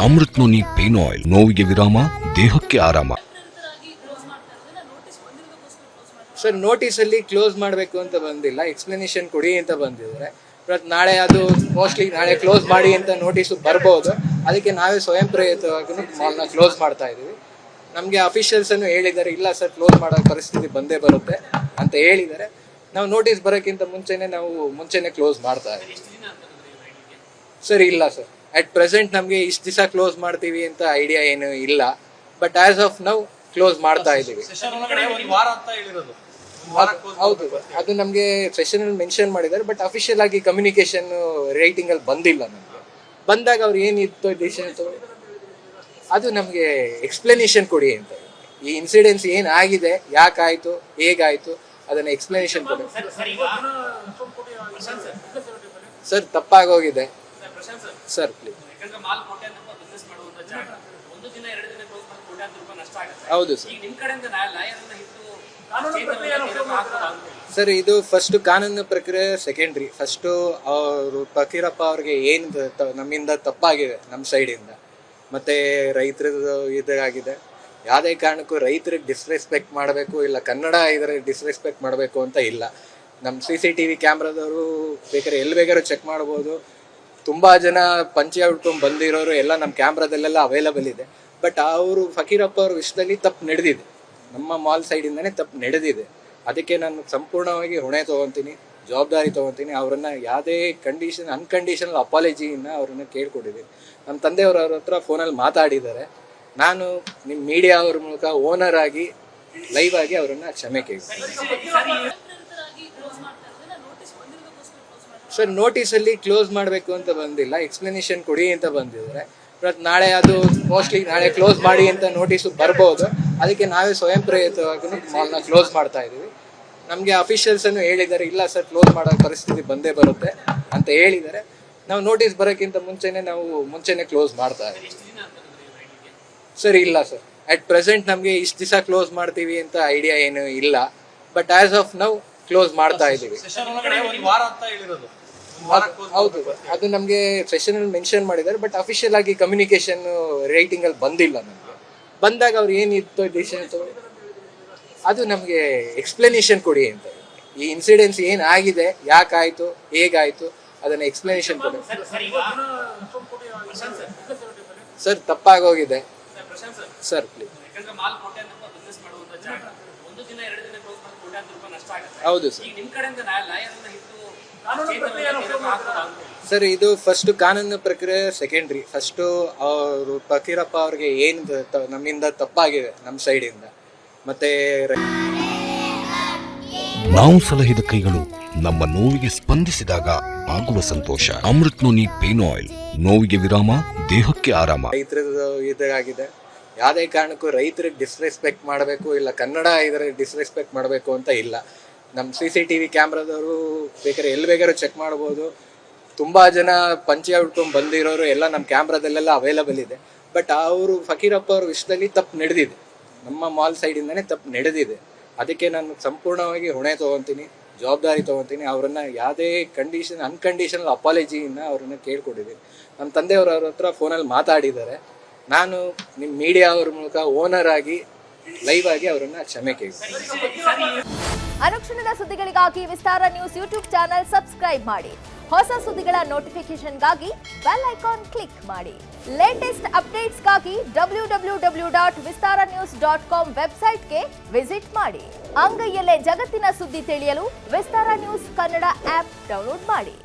Amrit noni pain oil, ನೋವಿಗೆ ವಿರಾಮ, ದೇಹಕ್ಕೆ ಆರಾಮ. ಸರ್ ನೋಟಿಸ್ ಅಲ್ಲಿ ಕ್ಲೋಸ್ ಮಾಡಬೇಕು ಅಂತ ಬಂದಿಲ್ಲ, ಎಕ್ಸ್ಪ್ಲನೇಷನ್ ಕೊಡಿ ಅಂತ ಬಂದಿದ್ದಾರೆ. ಬಟ್ ನಾಳೆ ಅದು ಮೋಸ್ಟ್ಲಿ ನಾಳೆ ಕ್ಲೋಸ್ ಮಾಡಿ ಅಂತ ನೋಟಿಸು ಬರ್ಬೋದು. ಅದಕ್ಕೆ ನಾವೇ ಸ್ವಯಂ ಪ್ರೇರಿತವಾಗಿ ಮಾಲ್ನ ಕ್ಲೋಸ್ ಮಾಡ್ತಾ ಇದ್ದೀವಿ. ನಮಗೆ ಅಫಿಷಿಯಲ್ಸ್ ಅನ್ನು ಹೇಳಿದ್ದಾರೆ, ಇಲ್ಲ ಸರ್ ಕ್ಲೋಸ್ ಮಾಡೋ ಪರಿಸ್ಥಿತಿ ಬಂದೇ ಬರುತ್ತೆ ಅಂತ ಹೇಳಿದ್ದಾರೆ. ನಾವು ನೋಟಿಸ್ ಬರೋಕ್ಕಿಂತ ಮುಂಚೆನೆ ಕ್ಲೋಸ್ ಮಾಡ್ತಾ ಇದ್ದೀವಿ. ಸರ್ ಇಲ್ಲ ಸರ್, ಅಟ್ ಪ್ರೆಸೆಂಟ್ ನಮಗೆ ಇಷ್ಟು ದಿವಸ ಕ್ಲೋಸ್ ಮಾಡ್ತೀವಿ ಅಂತ ಐಡಿಯಾ ಏನು ಇಲ್ಲ. But as of now close ಮಾಡ್ತಾ ಇದ್ದೀವಿ. ಹೌದು, ಅದು ನಮಗೆ ಸೆಷನ್ ಅಲ್ಲಿ ಮೆನ್ಷನ್ ಮಾಡಿದ್ದಾರೆ. ಬಟ್ ಅಫಿಷಿಯಲ್ ಆಗಿ ಕಮ್ಯುನಿಕೇಶನ್ ರೈಟಿಂಗ್ ಅಲ್ಲಿ ಬಂದಿಲ್ಲ. ನಮಗೆ ಬಂದಾಗ ಅವ್ರು ಏನಿತ್ತು ಡಿಸಿಷನ್ ಅದು ನಮಗೆ ಎಕ್ಸ್ಪ್ಲನೇಷನ್ ಕೊಡಿ ಅಂತ. ಈ ಇನ್ಸಿಡೆನ್ಸ್ ಏನಾಗಿದೆ, ಯಾಕಾಯ್ತು, ಹೇಗಾಯ್ತು, ಅದನ್ನ ಎಕ್ಸ್ಪ್ಲನೇಷನ್ ಕೊಡಿ. ಸರ್ ತಪ್ಪಾಗೋಗಿದೆ ಸರ್, ಪ್ಲೀಸ್. ಹೌದು ಸರ್, ಇದು ಫಸ್ಟ್ ಕಾನೂನು ಪ್ರಕ್ರಿಯೆ ಸೆಕೆಂಡ್ರಿ. ಫಸ್ಟು ಅವರು ಫಕೀರಪ್ಪ ಅವ್ರಿಗೆ ಏನು ನಮ್ಮಿಂದ ತಪ್ಪಾಗಿದೆ, ನಮ್ಮ ಸೈಡಿಂದ, ಮತ್ತು ರೈತರದ್ದು ಇದಾಗಿದೆ. ಯಾವುದೇ ಕಾರಣಕ್ಕೂ ರೈತರಿಗೆ ಡಿಸ್ರೆಸ್ಪೆಕ್ಟ್ ಮಾಡಬೇಕು ಇಲ್ಲ ಕನ್ನಡ ಇದರ ಡಿಸ್ರೆಸ್ಪೆಕ್ಟ್ ಮಾಡಬೇಕು ಅಂತ ಇಲ್ಲ. ನಮ್ಮ CCTV ಕ್ಯಾಮ್ರಾದವರು ಬೇಕಾದ್ರೆ ಎಲ್ಲಿ ಬೇಕಾದ್ರೂ ಚೆಕ್ ಮಾಡ್ಬೋದು. ತುಂಬ ಜನ ಪಂಚೆ ಉಟ್ಕೊಂಡು ಬಂದಿರೋರು ಎಲ್ಲ ನಮ್ಮ ಕ್ಯಾಮ್ರಾದಲ್ಲೆಲ್ಲ ಅವೈಲಬಲ್ ಇದೆ. ಬಟ್ ಅವರು ಫಕೀರಪ್ಪ ಅವ್ರ ವಿಷಯದಲ್ಲಿ ತಪ್ಪು ನಡೆದಿದೆ, ನಮ್ಮ ಮಾಲ್ ಸೈಡಿಂದನೇ ತಪ್ಪು ನಡೆದಿದೆ. ಅದಕ್ಕೆ ನಾನು ಸಂಪೂರ್ಣವಾಗಿ ಹೊಣೆ ತೊಗೊತೀನಿ, ಜವಾಬ್ದಾರಿ ತೊಗೊತೀನಿ. ಅವರನ್ನು ಯಾವುದೇ ಅನ್ಕಂಡೀಷನಲ್ ಅಪಾಲಜಿನ ಅವ್ರನ್ನ ಕೇಳ್ಕೊಟ್ಟಿದ್ದೀನಿ. ನಮ್ಮ ತಂದೆಯವರು ಅವ್ರ ಹತ್ರ ಫೋನಲ್ಲಿ ಮಾತಾಡಿದ್ದಾರೆ. ನಾನು ನಿಮ್ಮ ಮೀಡಿಯಾ ಅವ್ರ ಮೂಲಕ ಓನರ್ ಆಗಿ ಲೈವ್ ಆಗಿ ಅವರನ್ನು ಕ್ಷಮೆ ಕೇಳ್ತೀನಿ. ಸರ್ ನೋಟಿಸಲ್ಲಿ ಕ್ಲೋಸ್ ಮಾಡಬೇಕು ಅಂತ ಬಂದಿಲ್ಲ, ಎಕ್ಸ್ಪ್ಲನೇಷನ್ ಕೊಡಿ ಅಂತ ಬಂದಿದ್ದಾರೆ. ಬಟ್ ನಾಳೆ ಅದು ಮೋಸ್ಟ್ಲಿ ನಾಳೆ ಕ್ಲೋಸ್ ಮಾಡಿ ಅಂತ ನೋಟಿಸು ಬರ್ಬೋದು. ಅದಕ್ಕೆ ನಾವೇ ಸ್ವಯಂ ಪ್ರೇರಿತವಾಗಿ ಮಾಲ್ನ ಕ್ಲೋಸ್ ಮಾಡ್ತಾ ಇದ್ದೀವಿ. ನಮಗೆ ಅಫಿಷಿಯಲ್ಸ್ ಅನ್ನು ಹೇಳಿದ್ದಾರೆ, ಇಲ್ಲ ಸರ್ ಕ್ಲೋಸ್ ಮಾಡೋ ಪರಿಸ್ಥಿತಿ ಬಂದೇ ಬರುತ್ತೆ ಅಂತ ಹೇಳಿದ್ದಾರೆ. ನಾವು ನೋಟಿಸ್ ಬರೋಕ್ಕಿಂತ ಮುಂಚೆನೆ ಕ್ಲೋಸ್ ಮಾಡ್ತಾ ಇದ್ದೀವಿ. ಸರ್ ಇಲ್ಲ ಸರ್, ಅಟ್ ಪ್ರೆಸೆಂಟ್ ನಮಗೆ ಇಷ್ಟು ದಿವಸ ಕ್ಲೋಸ್ ಮಾಡ್ತೀವಿ ಅಂತ ಐಡಿಯಾ ಏನು ಇಲ್ಲ. But as of now close ಮಾಡ್ತಾ ಇದ್ದೀವಿ. ಹೌದು, ಅದು ನಮಗೆ ಸೆಷನ್ ಅಲ್ಲಿ ಮೆನ್ಷನ್ ಮಾಡಿದ್ದಾರೆ. ಬಟ್ ಅಫಿಷಿಯಲ್ ಆಗಿ ಕಮ್ಯುನಿಕೇಶನ್ ರೈಟಿಂಗ್ ಅಲ್ಲಿ ಬಂದಿಲ್ಲ. ನಮಗೆ ಬಂದಾಗ ಅವ್ರು ಏನಿತ್ತು ಡಿಸಿಷನ್ ಅದು ನಮಗೆ ಎಕ್ಸ್ಪ್ಲನೇಷನ್ ಕೊಡಿ ಅಂತ. ಈ ಇನ್ಸಿಡೆನ್ಸ್ ಏನಾಗಿದೆ, ಯಾಕಾಯ್ತು, ಹೇಗಾಯ್ತು, ಅದನ್ನ ಎಕ್ಸ್ಪ್ಲನೇಷನ್ ಕೊಡಿ. ಸರ್ ತಪ್ಪಾಗೋಗಿದೆ ಸರ್, ಪ್ಲೀಸ್. ಹೌದು ಸರ್, ಇದು ಫಸ್ಟ್ ಕಾನೂನು ಪ್ರಕ್ರಿಯೆ ಸೆಕೆಂಡ್ರಿ. ಫಸ್ಟು ಅವರು ಫಕೀರಪ್ಪ ಅವ್ರಿಗೆ ಏನು ನಮ್ಮಿಂದ ತಪ್ಪಾಗಿದೆ, ನಮ್ಮ ಸೈಡಿಂದ, ಮತ್ತೆ ನಾವು ಸಲಹಿದ ಕೈಗಳು ನಮ್ಮ ನೋವಿಗೆ ಸ್ಪಂದಿಸಿದಾಗ ಆಗುವ ಸಂತೋಷ. ಅಮೃತ್ ನೋನಿ ಪೇನ್ ಆಯಿಲ್, ನೋವಿಗೆ ವಿರಾಮ, ದೇಹಕ್ಕೆ ಆರಾಮ. ರೈತರದ್ದು ಇದಾಗಿದೆ. ಯಾವುದೇ ಕಾರಣಕ್ಕೂ ರೈತರಿಗೆ ಡಿಸ್ರೆಸ್ಪೆಕ್ಟ್ ಮಾಡಬೇಕು ಇಲ್ಲ ಕನ್ನಡ ಇದರ ಡಿಸ್ರೆಸ್ಪೆಕ್ಟ್ ಮಾಡಬೇಕು ಅಂತ ಇಲ್ಲ. ನಮ್ಮ CCTV ಕ್ಯಾಮ್ರಾದವರು ಬೇಕಾದ್ರೆ ಎಲ್ಲಿ ಬೇಕಾದ್ರೂ ಚೆಕ್ ಮಾಡ್ಬೋದು. ತುಂಬ ಜನ ಪಂಚೆ ಉಟ್ಕೊಂಡು ಬಂದಿರೋರು ಎಲ್ಲ ನಮ್ಮ ಕ್ಯಾಮ್ರಾದಲ್ಲೆಲ್ಲ ಅವೈಲಬಲ್ ಇದೆ. ಬಟ್ ಅವರು ಫಕೀರಪ್ಪ ಅವ್ರ ವಿಷಯದಲ್ಲಿ ತಪ್ಪು ನಡೆದಿದೆ, ನಮ್ಮ ಮಾಲ್ ಸೈಡಿಂದನೇ ತಪ್ಪು ನಡೆದಿದೆ. ಅದಕ್ಕೆ ನಾನು ಸಂಪೂರ್ಣವಾಗಿ ಹೊಣೆ ತೊಗೊತೀನಿ, ಜವಾಬ್ದಾರಿ ತೊಗೊತೀನಿ. ಅವರನ್ನು ಯಾವುದೇ ಅನ್ಕಂಡೀಷನಲ್ ಅಪಾಲಜಿನ ಅವ್ರನ್ನ ಕೇಳ್ಕೊಟ್ಟಿದ್ದೀನಿ. ನಮ್ಮ ತಂದೆಯವರು ಅವ್ರ ಹತ್ರ ಫೋನಲ್ಲಿ ಮಾತಾಡಿದ್ದಾರೆ. ನಾನು ನಿಮ್ಮ ಮೀಡಿಯಾ ಅವ್ರ ಮೂಲಕ ಓನರ್ ಆಗಿ ಲೈವ್ ಆಗಿ ಅವರನ್ನು ಕ್ಷಮೆ ಕೇಳ್ತೀನಿ. ಅನುಕ್ಷಣದ ಸುದ್ದಿಗಳಿಗಾಗಿ ವಿಸ್ತಾರ ನ್ಯೂಸ್ ಯೂಟ್ಯೂಬ್ ಚಾನೆಲ್ ಸಬ್ಸ್ಕ್ರೈಬ್ ಮಾಡಿ. ಹೊಸ ಸುದ್ದಿಗಳ ನೋಟಿಫಿಕೇಶನ್ಗಾಗಿ ಬೆಲ್ ಐಕಾನ್ ಕ್ಲಿಕ್ ಮಾಡಿ. ಲೇಟೆಸ್ಟ್ ಅಪ್ಡೇಟ್ಸ್ಗಾಗಿ www.vistaranews.com ವೆಬ್ಸೈಟ್ಗೆ ವಿಸಿಟ್ ಮಾಡಿ. ಅಂಗೈಯಲ್ಲೇ ಜಗತ್ತಿನ ಸುದ್ದಿ ತಿಳಿಯಲು ವಿಸ್ತಾರ ನ್ಯೂಸ್ ಕನ್ನಡ ಆಪ್ ಡೌನ್ಲೋಡ್ ಮಾಡಿ.